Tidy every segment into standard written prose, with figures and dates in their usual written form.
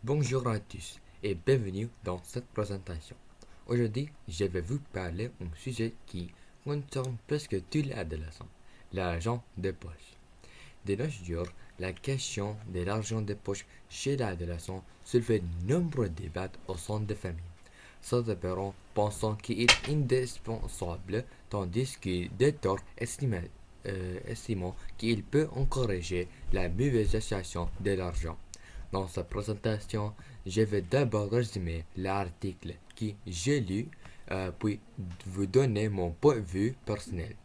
Bonjour à tous et bienvenue dans cette présentation. Aujourd'hui, je vais vous parler d'un sujet qui concerne presque tous les adolescents, l'argent de poche. De nos jours, la question de l'argent de poche chez l'adolescent soulève de nombreux débats au sein des familles. Certains parents pensant qu'il est indispensable, tandis que d'autres estimant qu'il peut encourager la mauvaise association de l'argent. Dans sa présentation, je vais d'abord résumer l'article que j'ai lu, puis vous donner mon point de vue personnel.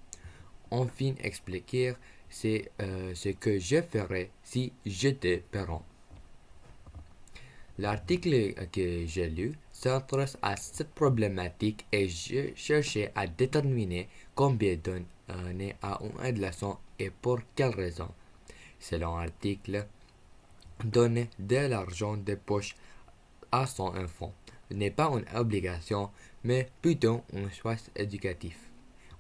Enfin expliquer ce que je ferais si j'étais parent. L'article que j'ai lu s'intéresse à cette problématique et je cherchais à déterminer combien donner à un adolescent et pour quelles raisons. Selon l'article, donner de l'argent de poche à son enfant n'est pas une obligation, mais plutôt un choix éducatif.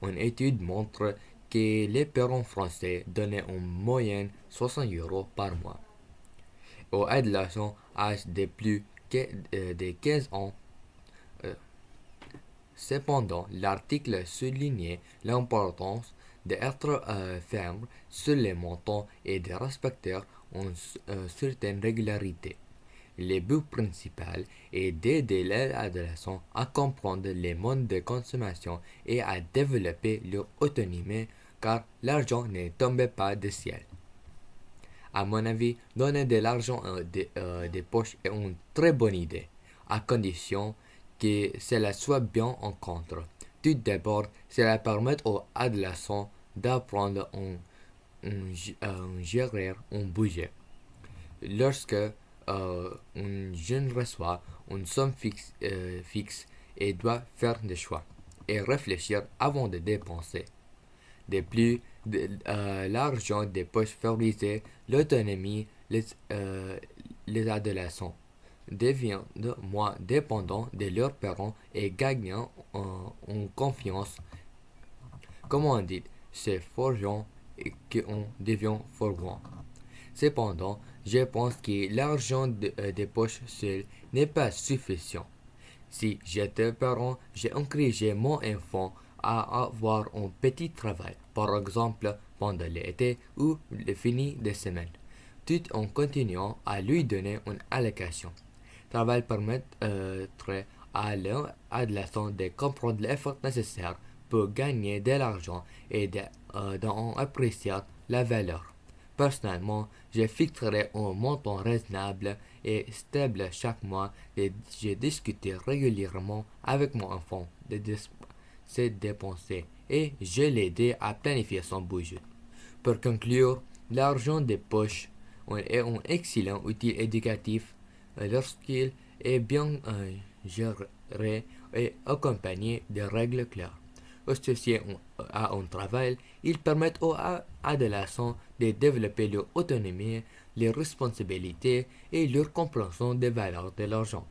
Une étude montre que les parents français donnaient en moyenne 60 euros par mois aux adolescents âgés de plus de 15 ans. Euh, Cependant, l'article soulignait l'importance d'être ferme sur les montants et de respecter une certaine régularité. Le but principal est d'aider les adolescents à comprendre les modes de consommation et à développer leur autonomie car l'argent ne tombe pas du ciel. À mon avis, donner de l'argent des poches est une très bonne idée, à condition que cela soit bien en compte. Tout d'abord, cela permet aux adolescents d'apprendre à gérer un budget. Lorsque un jeune reçoit une somme fixe et doit faire des choix et réfléchir avant de dépenser. De plus, l'argent des poches favorise l'autonomie, les adolescents deviennent moins dépendants de leurs parents et gagnent en confiance. Comme on dit, c'est forgeant qu'on devient forgeant. Cependant, je pense que l'argent des poches seul n'est pas suffisant. Si j'étais parent, j'encourageais mon enfant à avoir un petit travail, par exemple pendant l'été ou le fini de semaine, tout en continuant à lui donner une allocation. Travail permettrait à l'adolescent de comprendre l'effort nécessaire pour gagner de l'argent et d'en apprécier la valeur. Personnellement, je fixerai un montant raisonnable et stable chaque mois et je discute régulièrement avec mon enfant de ses dépenses et je l'aide à planifier son budget. Pour conclure, l'argent des poches est un excellent outil éducatif lorsqu'il est bien géré et accompagné de règles claires. Associé à un travail, ils permettent aux adolescents de développer leur autonomie, leurs responsabilités et leur compréhension des valeurs de l'argent.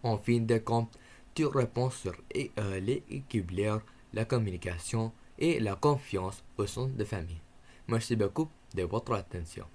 En fin de compte, tu réponds sur l'équilibre, la communication et la confiance au sein de famille. Merci beaucoup de votre attention.